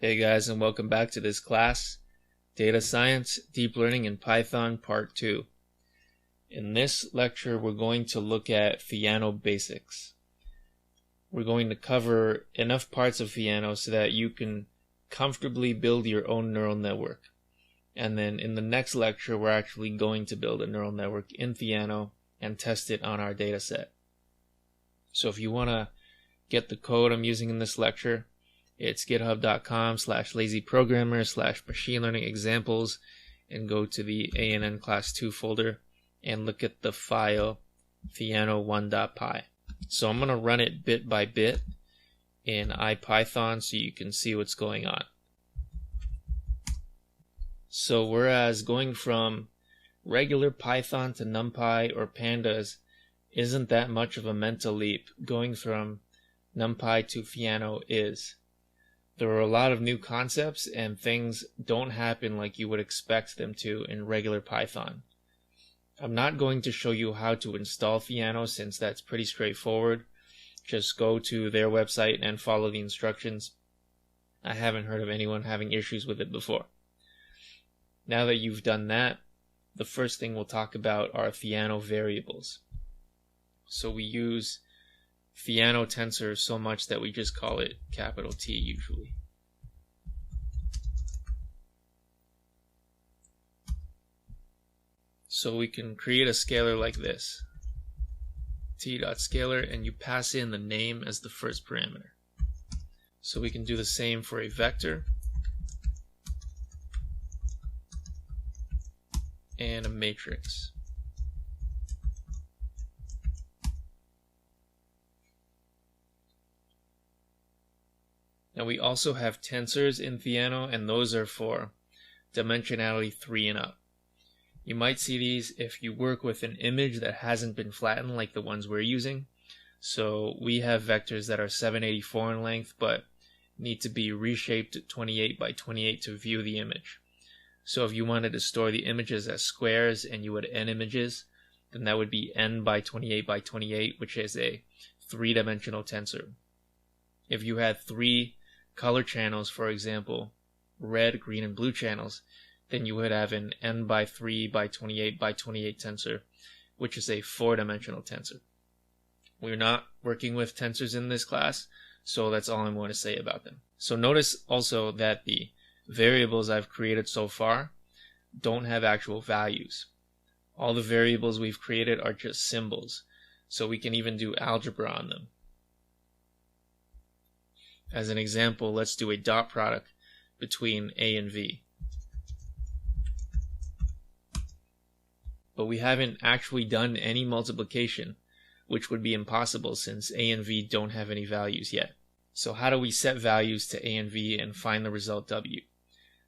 Hey guys, and welcome back to this class, Data Science, Deep Learning in Python Part 2. In this lecture, we're going to look at Theano basics. We're going to cover enough parts of Theano so that you can comfortably build your own neural network. And then in the next lecture, we're actually going to build a neural network in Theano and test it on our data set. So if you want to get the code I'm using in this lecture, it's github.com/lazyprogrammer/machine learning examples, and go to the ANN class 2 folder and look at the file theano1.py. So I'm going to run it bit by bit in IPython so you can see what's going on. So whereas going from regular Python to NumPy or Pandas isn't that much of a mental leap, going from NumPy to Theano is. There are a lot of new concepts and things don't happen like you would expect them to in regular Python. I'm not going to show you how to install Theano since that's pretty straightforward. Just go to their website and follow the instructions. I haven't heard of anyone having issues with it before. Now that you've done that, the first thing we'll talk about are Theano variables. So we use Theano tensor so much that we just call it capital T usually. So we can create a scalar like this, t.scalar, and you pass in the name as the first parameter. So we can do the same for a vector and a matrix. Now we also have tensors in Theano, and those are for dimensionality 3 and up. You might see these if you work with an image that hasn't been flattened like the ones we're using. So we have vectors that are 784 in length but need to be reshaped to 28 by 28 to view the image. So if you wanted to store the images as squares and you had n images, then that would be n by 28 by 28, which is a 3-dimensional tensor. If you had 3 color channels, for example, red, green, and blue channels, then you would have an n by 3 by 28 by 28 tensor, which is a 4-dimensional tensor. We're not working with tensors in this class, so that's all I'm going to say about them. So notice also that the variables I've created so far don't have actual values. All the variables we've created are just symbols, so we can even do algebra on them. As an example, let's do a dot product between A and V. But we haven't actually done any multiplication, which would be impossible since A and V don't have any values yet. So how do we set values to A and V and find the result W?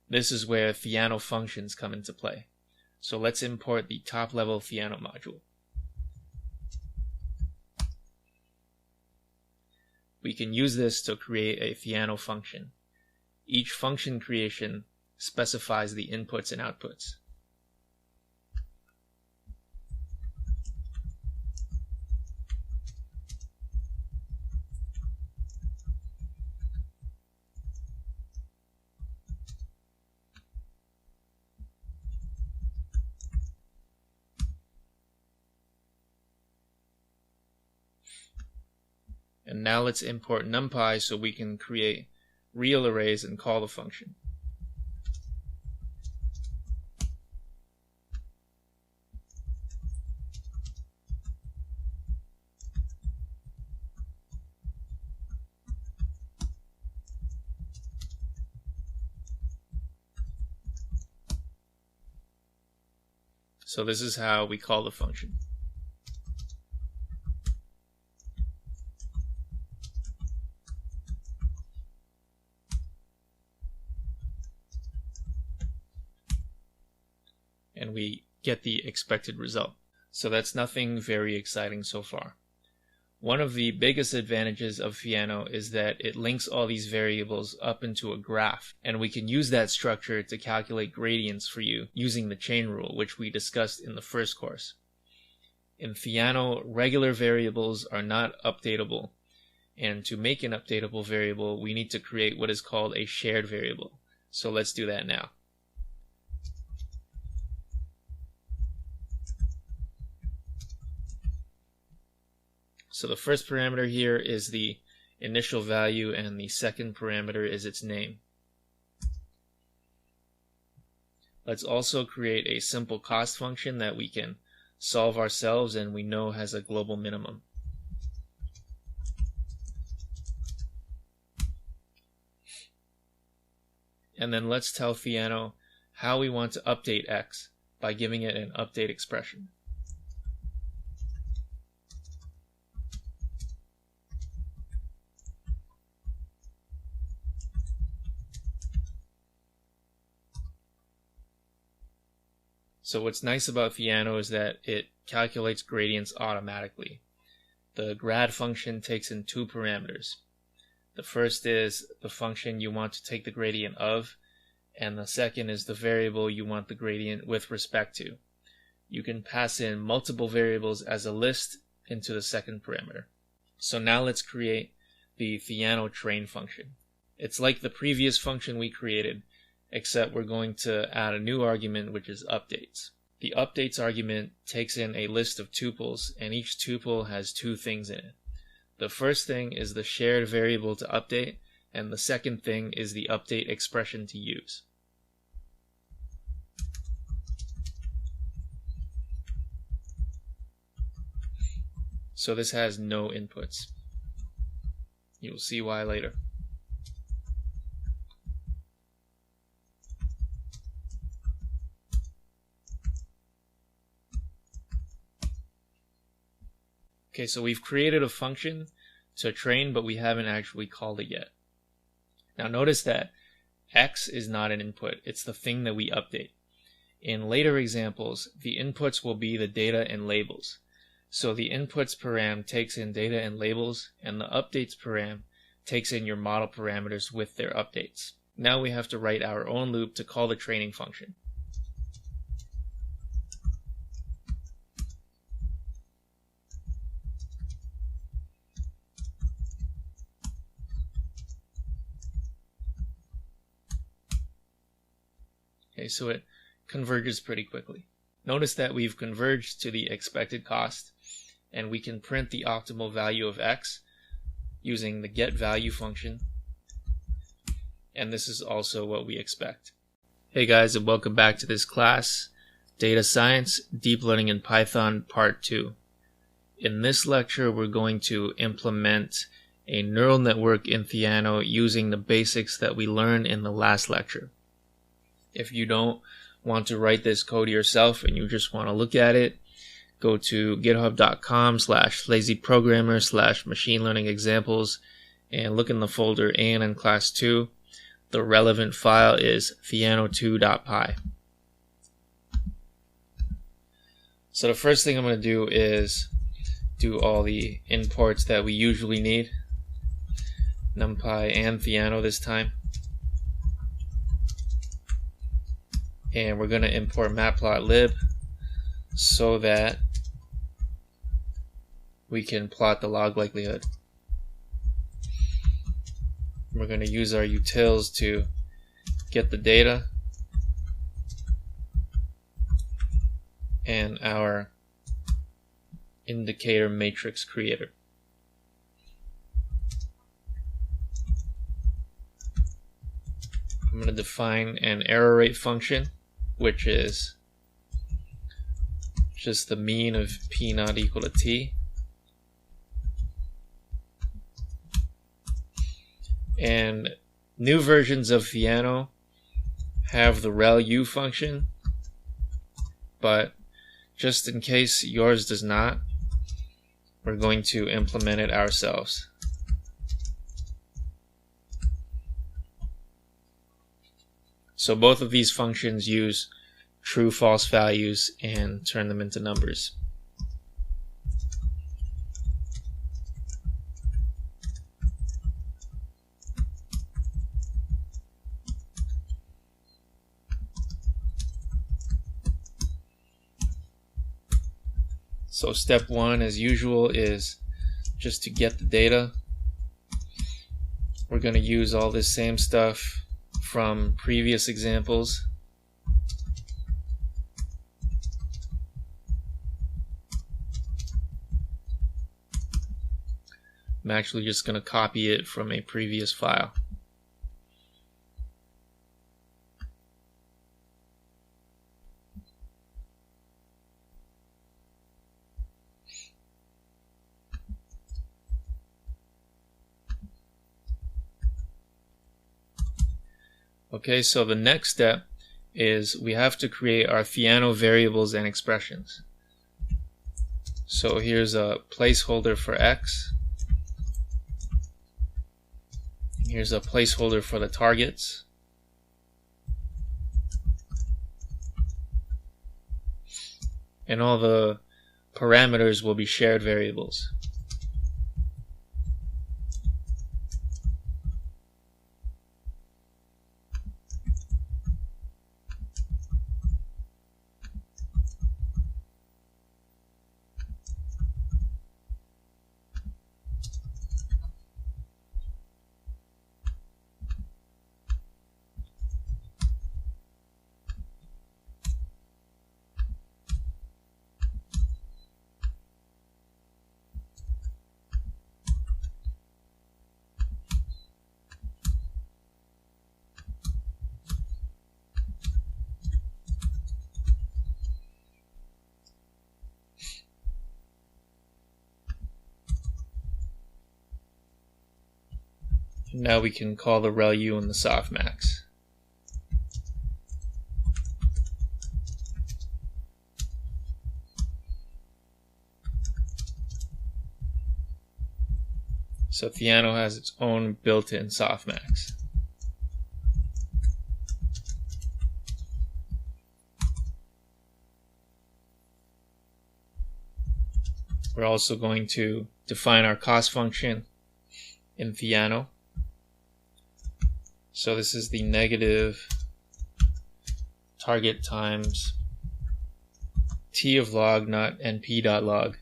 This is where Theano functions come into play. So let's import the top-level Theano module. We can use this to create a Theano function. Each function creation specifies the inputs and outputs. And now let's import NumPy so we can create real arrays and call the function. So this is how we call the function. And we get the expected result. So that's nothing very exciting so far. One of the biggest advantages of Theano is that it links all these variables up into a graph, and we can use that structure to calculate gradients for you using the chain rule, which we discussed in the first course. In Theano, regular variables are not updatable, And to make an updatable variable, we need to create what is called a shared variable. So let's do that now. So the first parameter here is the initial value, and the second parameter is its name. Let's also create a simple cost function that we can solve ourselves and we know has a global minimum. And then let's tell Theano how we want to update x by giving it an update expression. So what's nice about Theano is that it calculates gradients automatically. The grad function takes in two parameters. The first is the function you want to take the gradient of, and the second is the variable you want the gradient with respect to. You can pass in multiple variables as a list into the second parameter. So now let's create the Theano train function. It's like the previous function we created, except we're going to add a new argument, which is updates. The updates argument takes in a list of tuples, and each tuple has two things in it. The first thing is the shared variable to update, and the second thing is the update expression to use. So this has no inputs. You'll see why later. Okay, so we've created a function to train, but we haven't actually called it yet. Now notice that x is not an input, it's the thing that we update. In later examples, the inputs will be the data and labels. So the inputs param takes in data and labels, and the updates param takes in your model parameters with their updates. Now we have to write our own loop to call the training function. Okay, so it converges pretty quickly. Notice that we've converged to the expected cost, and we can print the optimal value of x using the getValue function, and this is also what we expect. Hey guys, and welcome back to this class, Data Science, Deep Learning in Python, Part 2. In this lecture, we're going to implement a neural network in Theano using the basics that we learned in the last lecture. If you don't want to write this code yourself and you just want to look at it, go to github.com/lazyprogrammer/machine learning examples and look in the folder ANN class 2. The relevant file is theano2.py. So the first thing I'm going to do is do all the imports that we usually need. NumPy and Theano this time. And we're going to import matplotlib so that we can plot the log likelihood. We're going to use our utils to get the data and our indicator matrix creator. I'm going to define an error rate function, which is just the mean of p not equal to t. And new versions of Theano have the relu function, but just in case yours does not, we're going to implement it ourselves. So both of these functions use true false values and turn them into numbers. So step one, as usual, is just to get the data. We're going to use all this same stuff from previous examples. I'm actually just going to copy it from a previous file. Okay, so the next step is we have to create our Theano variables and expressions. So here's a placeholder for x. Here's a placeholder for the targets. And all the parameters will be shared variables. Now we can call the ReLU and the softmax. So Theano has its own built-in softmax. We're also going to define our cost function in Theano. So this is the negative target times t of log, not np.log.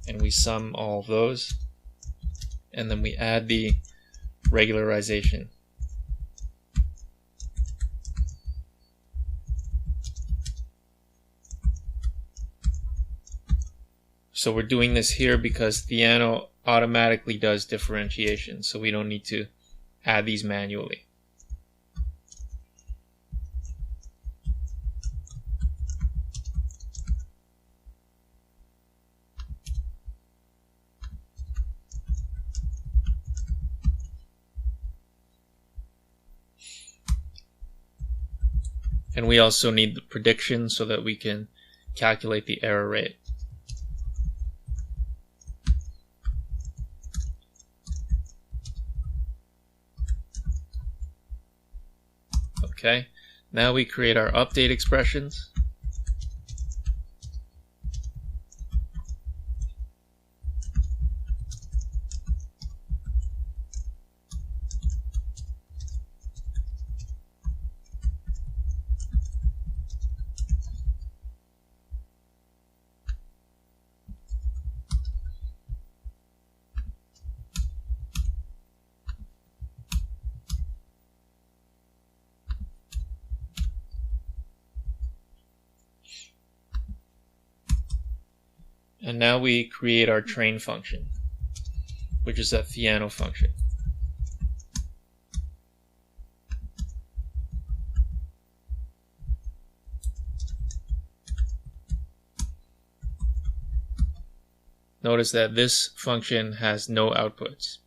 And we sum all of those. And then we add the regularization. So we're doing this here because Theano automatically does differentiation, so we don't need to add these manually. And we also need the prediction so that we can calculate the error rate. Okay, now we create our update expressions. And now we create our train function, which is a Theano function. Notice that this function has no outputs.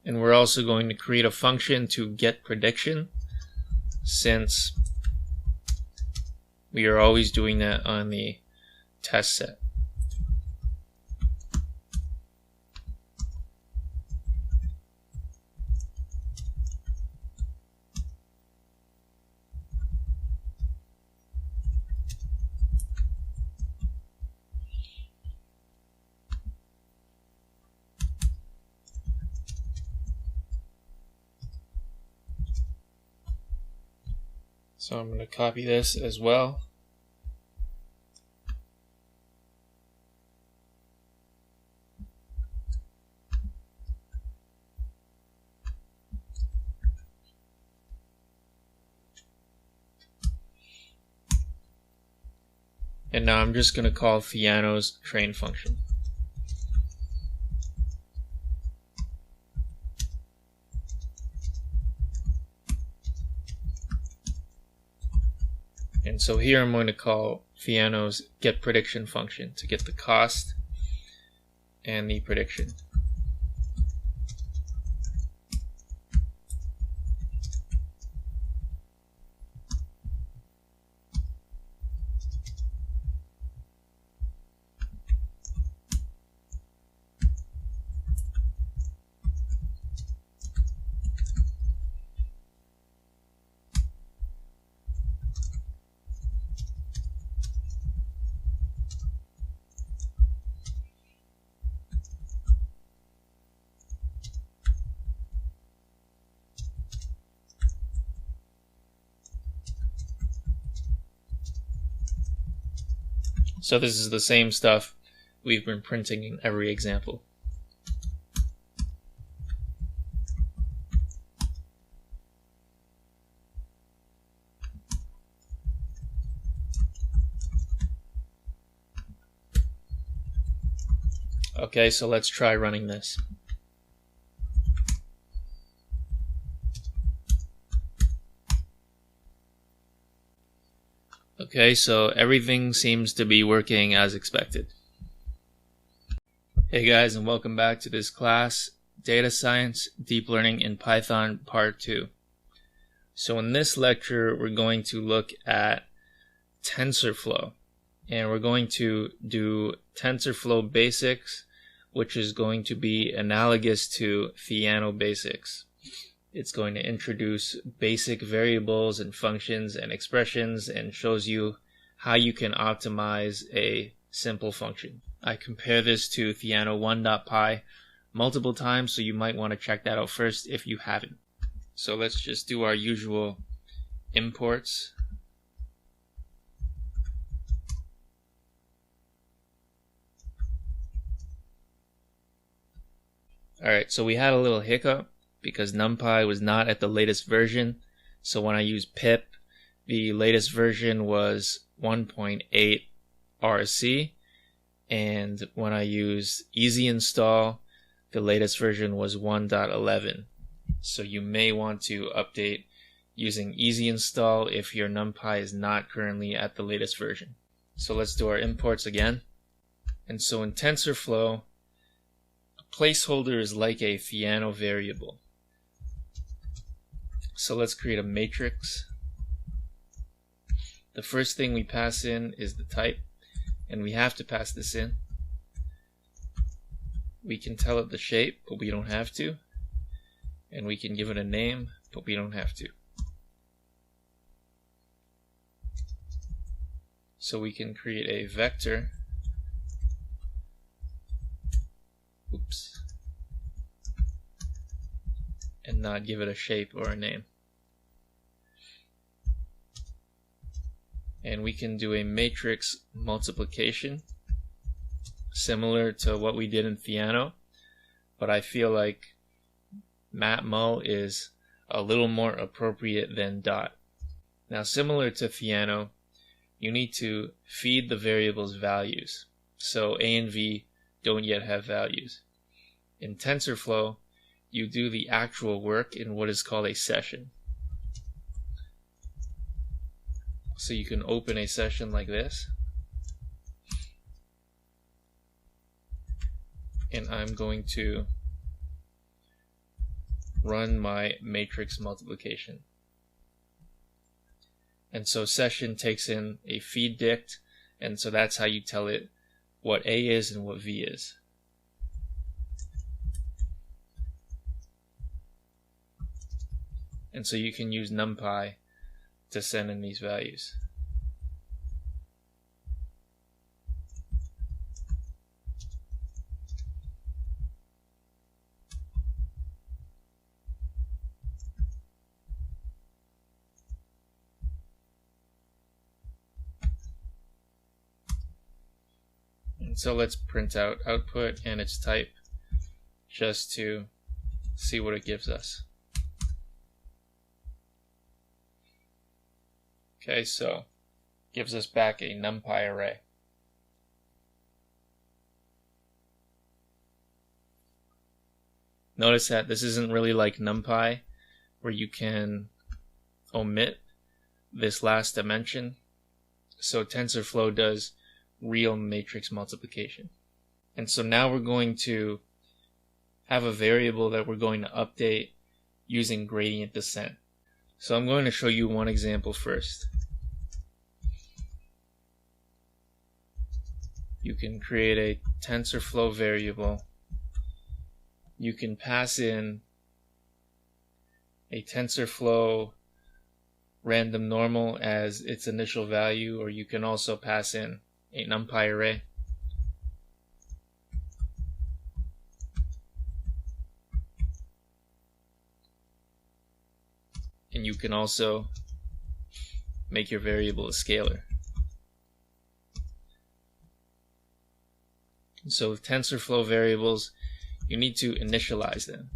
And we're also going to create a function to get prediction, since we are always doing that on the test set. So I'm going to copy this as well. And now I'm just going to call Theano's train function. And so here I'm going to call Theano's getPrediction function to get the cost and the prediction. So this is the same stuff we've been printing in every example. Okay, so let's try running this. Okay, so everything seems to be working as expected. Hey guys, and welcome back to this class, Data Science, Deep Learning in Python, Part 2. So in this lecture, we're going to look at TensorFlow. And we're going to do TensorFlow Basics, which is going to be analogous to Theano Basics. It's going to introduce basic variables and functions and expressions and shows you how you can optimize a simple function. I compare this to Theano1.py multiple times, so you might want to check that out first if you haven't. So let's just do our usual imports. Alright, so we had a little hiccup because NumPy was not at the latest version. So when I used pip, the latest version was 1.8 RC. And when I used easy install, the latest version was 1.11. So you may want to update using easy install if your NumPy is not currently at the latest version. So let's do our imports again. And so in TensorFlow, a placeholder is like a Theano variable. So let's create a matrix. The first thing we pass in is the type, and we have to pass this in. We can tell it the shape, but we don't have to. And we can give it a name, but we don't have to. So we can create a vector. And not give it a shape or a name. And we can do a matrix multiplication, similar to what we did in Theano, but I feel like matmul is a little more appropriate than dot. Now, similar to Theano, you need to feed the variables values. So A and V don't yet have values. In TensorFlow, you do the actual work in what is called a session. So you can open a session like this. And I'm going to run my matrix multiplication. And so session takes in a feed dict, and so that's how you tell it what A is and what V is. And so you can use NumPy to send in these values. And so let's print out output and its type just to see what it gives us. Okay, so gives us back a NumPy array. Notice that this isn't really like NumPy, where you can omit this last dimension. So TensorFlow does real matrix multiplication. And so now we're going to have a variable that we're going to update using gradient descent. So I'm going to show you one example first. You can create a TensorFlow variable. You can pass in a TensorFlow random normal as its initial value, or you can also pass in a NumPy array. And you can also make your variable a scalar. So with TensorFlow variables, you need to initialize them.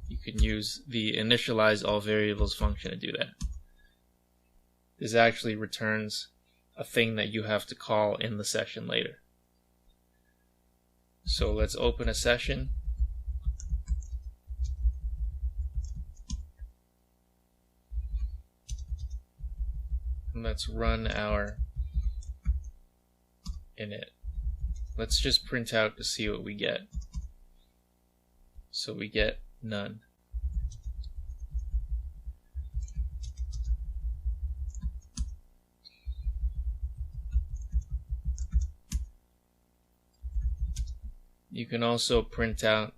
You can use the initialize all variables function to do that. This actually returns a thing that you have to call in the session later. So let's open a session. And let's run our init. Let's just print out to see what we get. So we get none. You can also print out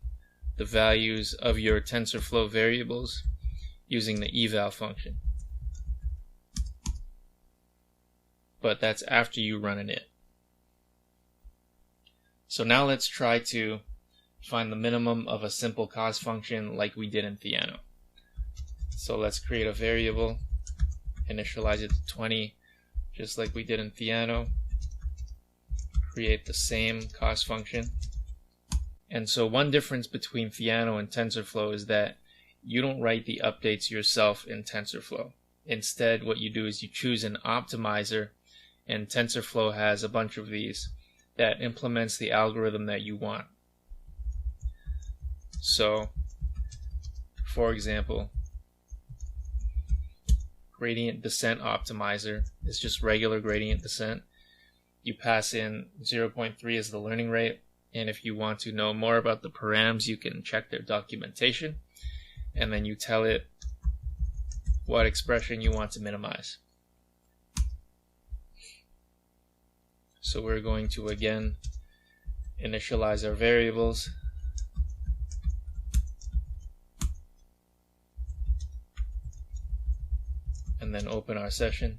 the values of your TensorFlow variables using the eval function. But that's after you run an init. So now let's try to find the minimum of a simple cost function like we did in Theano. So let's create a variable, initialize it to 20, just like we did in Theano. Create the same cost function. And so one difference between Theano and TensorFlow is that you don't write the updates yourself in TensorFlow. Instead, what you do is you choose an optimizer, and TensorFlow has a bunch of these that implements the algorithm that you want. So, for example, gradient descent optimizer is just regular gradient descent. You pass in 0.3 as the learning rate, and if you want to know more about the params, you can check their documentation, and then you tell it what expression you want to minimize. So we're going to again initialize our variables. And then open our session.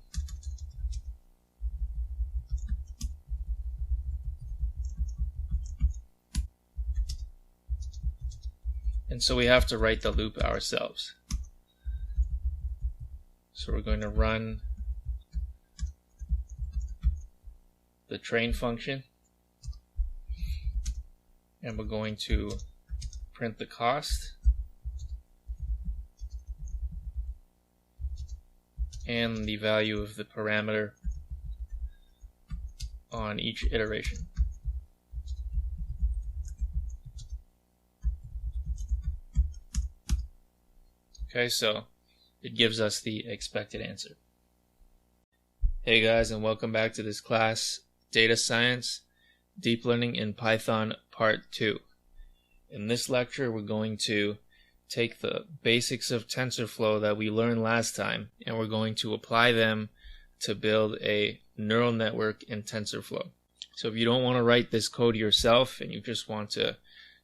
And so we have to write the loop ourselves. So we're going to run the train function, and we're going to print the cost and the value of the parameter on each iteration. Okay, so it gives us the expected answer. Hey guys, and welcome back to this class, Data Science, Deep Learning in Python Part 2. In this lecture, we're going to take the basics of TensorFlow that we learned last time, and we're going to apply them to build a neural network in TensorFlow. So if you don't want to write this code yourself and you just want to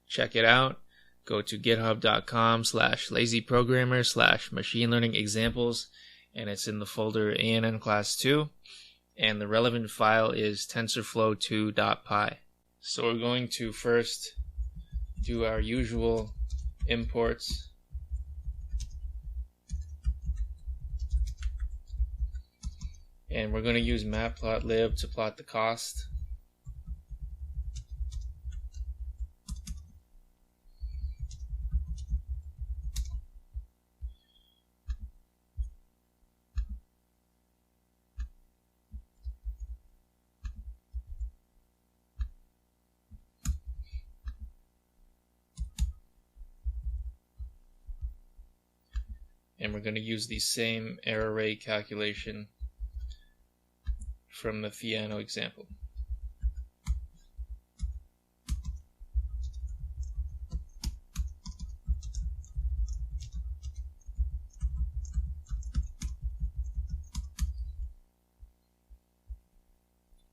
check it out, go to github.com/lazyprogrammer/machine learning examples, and it's in the folder ANN class 2, and the relevant file is tensorflow2.py. So we're going to first do our usual imports. And we're going to use matplotlib to plot the cost. And we're going to use the same error rate calculation from the Theano example.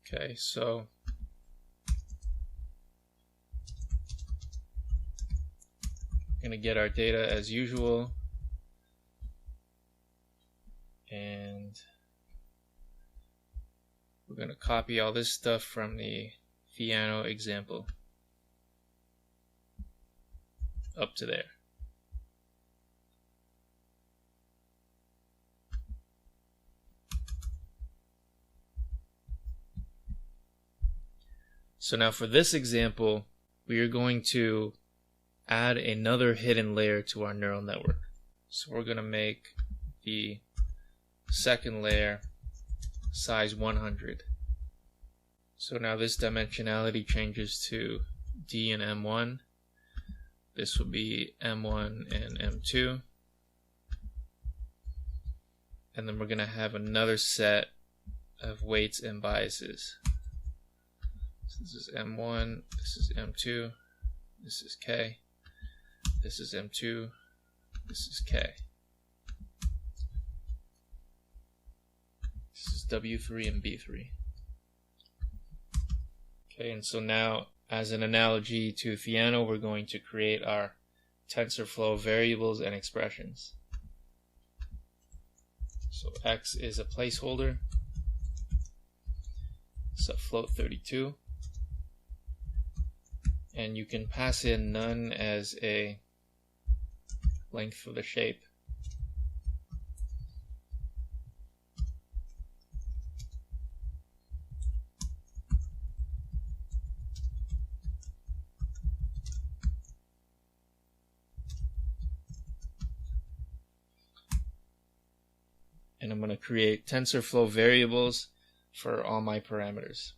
Okay, so we're going to get our data as usual. And we're going to copy all this stuff from the Theano example up to there. So now for this example, we are going to add another hidden layer to our neural network. So we're going to make the second layer size 100. So now this dimensionality changes to D and M1. This will be M1 and M2. And then we're going to have another set of weights and biases. So this is M1, this is M2, this is K, this is M2, this is K. This is W3 and B3. Okay, and so now, as an analogy to Theano, we're going to create our TensorFlow variables and expressions. So X is a placeholder. It's a float 32. And you can pass in none as a length of the shape. And I'm going to create TensorFlow variables for all my parameters.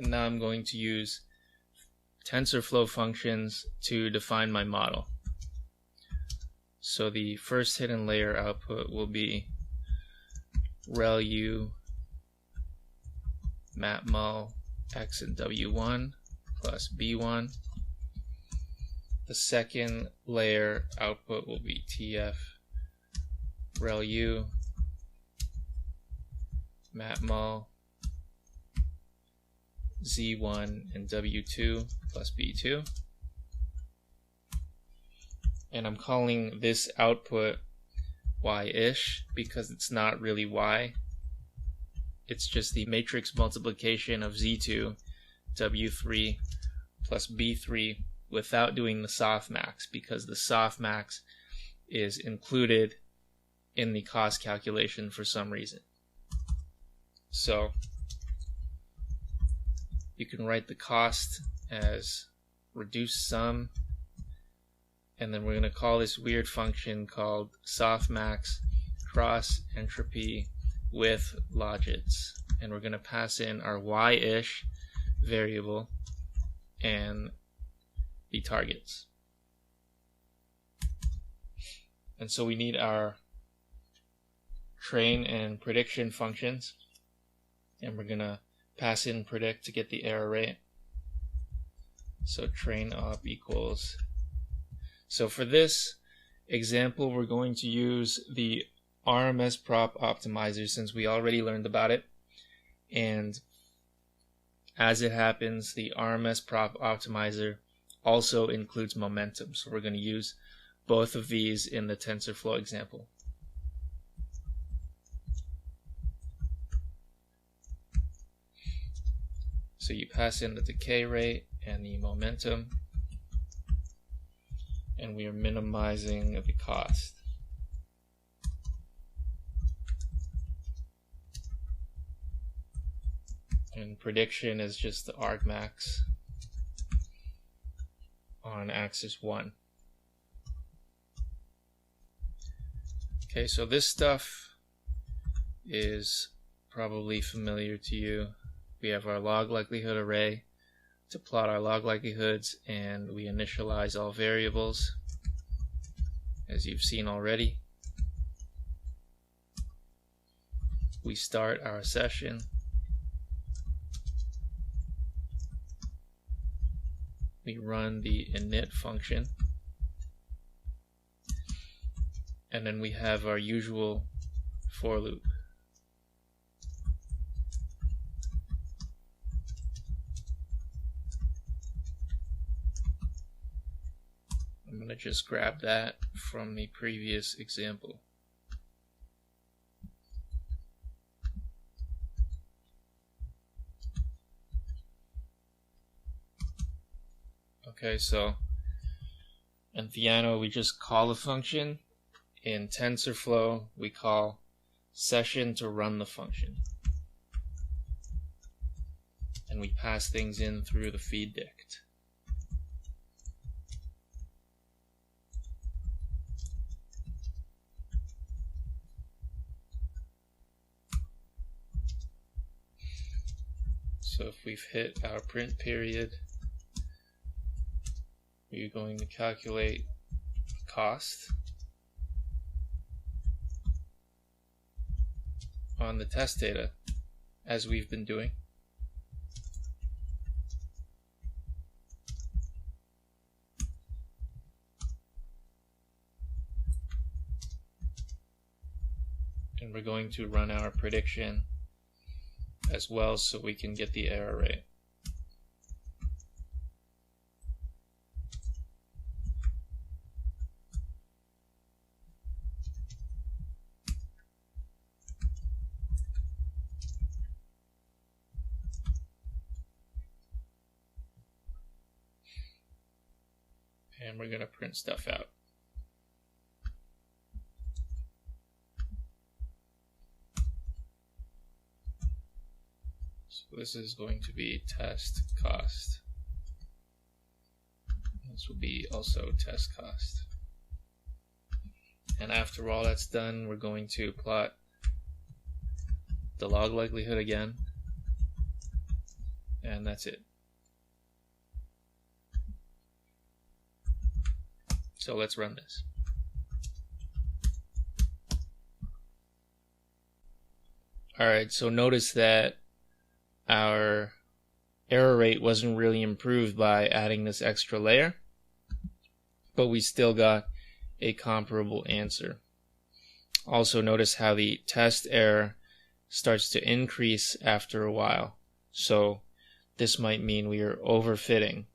And now I'm going to use TensorFlow functions to define my model. So the first hidden layer output will be ReLU matmul x and w1 plus b1. The second layer output will be TF ReLU matmul z1 and w2 plus b2. And I'm calling this output y-ish because it's not really y. It's just the matrix multiplication of z2, w3 plus b3 without doing the softmax, because the softmax is included in the cost calculation for some reason. So you can write the cost as reduced sum, and then we're going to call this weird function called softmax cross entropy with logits, and we're going to pass in our y-ish variable and the targets. And so we need our train and prediction functions, and we're going to pass in predict to get the error rate. So train op equals So for this example, we're going to use the RMS prop optimizer since we already learned about it. And as it happens, the RMS prop optimizer also includes momentum. So we're going to use both of these in the TensorFlow example. So you pass in the decay rate and the momentum, and we are minimizing the cost. And prediction is just the argmax on axis 1. Okay, so this stuff is probably familiar to you. We have our log likelihood array to plot our log likelihoods, and we initialize all variables, as you've seen already. We start our session. We run the init function, and then we have our usual for loop. I'm going to just grab that from the previous example. Okay, so in Theano we just call a function. In TensorFlow we call session to run the function. And we pass things in through the feed dict. So if we've hit our print period, we're going to calculate cost on the test data, as we've been doing. And we're going to run our prediction as well so we can get the error rate. And we're going to print stuff out. So this is going to be test cost. This will be also test cost. And after all that's done, we're going to plot the log likelihood again. And that's it. So let's run this. Alright, so notice that our error rate wasn't really improved by adding this extra layer, but we still got a comparable answer. Also notice how the test error starts to increase after a while. So this might mean we are overfitting